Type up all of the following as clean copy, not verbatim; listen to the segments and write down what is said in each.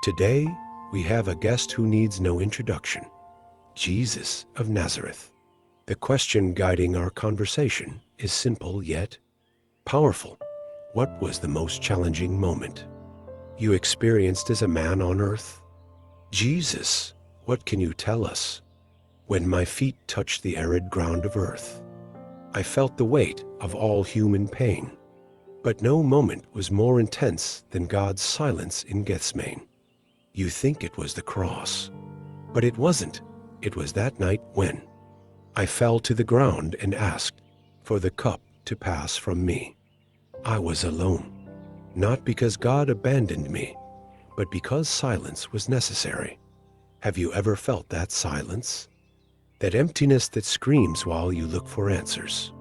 Today, we have a guest who needs no introduction, Jesus of Nazareth. The question guiding our conversation is simple yet powerful. What was the most challenging moment you experienced as a man on earth? Jesus, what can you tell us? When my feet touched the arid ground of earth, I felt the weight of all human pain. But no moment was more intense than God's silence in Gethsemane. You think it was the cross, but it wasn't. It was that night when I fell to the ground and asked for the cup to pass from me. I was alone, not because God abandoned me, but because silence was necessary. Have you ever felt that silence? That emptiness that screams while you look for answers,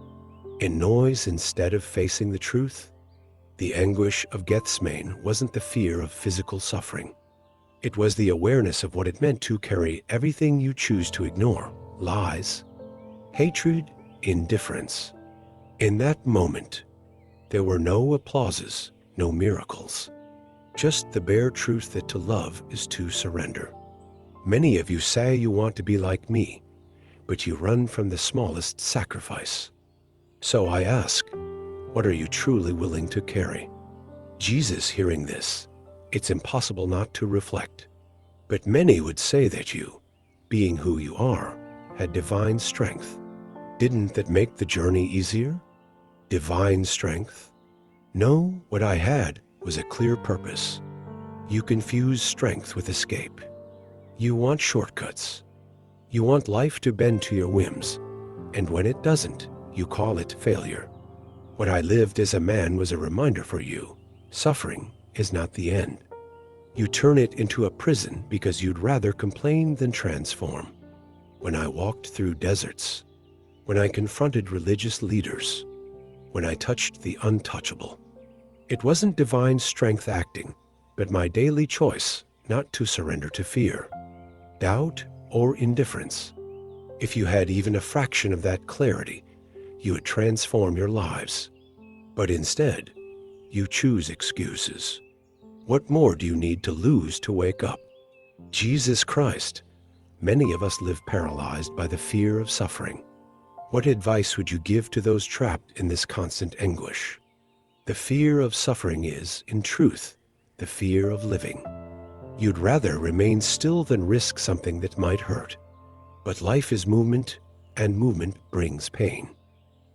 in noise instead of facing the truth? The anguish of Gethsemane wasn't the fear of physical suffering. It was the awareness of what it meant to carry everything you choose to ignore: lies, hatred, indifference. In that moment, there were no applauses, no miracles, just the bare truth that to love is to surrender. Many of you say you want to be like me, but you run from the smallest sacrifice. So I ask, what are you truly willing to carry? Jesus, hearing this, it's impossible not to reflect. But many would say that you, being who you are, had divine strength. Didn't that make the journey easier? Divine strength? No, what I had was a clear purpose. You confuse strength with escape. You want shortcuts. You want life to bend to your whims, and when it doesn't, you call it failure. What I lived as a man was a reminder for you. Suffering is not the end. You turn it into a prison because you'd rather complain than transform. When I walked through deserts, when I confronted religious leaders, when I touched the untouchable, it wasn't divine strength acting, but my daily choice not to surrender to fear, doubt, or indifference. If you had even a fraction of that clarity, you would transform your lives. But instead, you choose excuses. What more do you need to lose to wake up? Jesus Christ, many of us live paralyzed by the fear of suffering. What advice would you give to those trapped in this constant anguish? The fear of suffering is, in truth, the fear of living. You'd rather remain still than risk something that might hurt. But life is movement, and movement brings pain.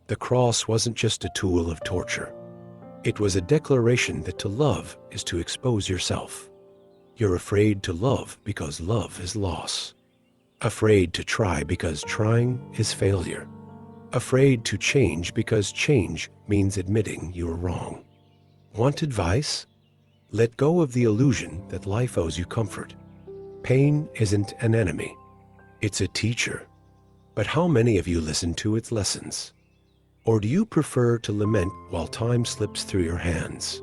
The cross wasn't just a tool of torture. It was a declaration that to love is to expose yourself. You're afraid to love because love is loss. Afraid to try because trying is failure. Afraid to change because change means admitting you are wrong. Want advice? Let go of the illusion that life owes you comfort. Pain isn't an enemy. It's a teacher. But how many of you listen to its lessons? Or do you prefer to lament while time slips through your hands?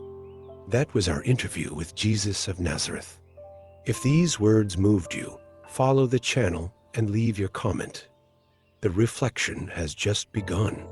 That was our interview with Jesus of Nazareth. If these words moved you, follow the channel and leave your comment. The reflection has just begun.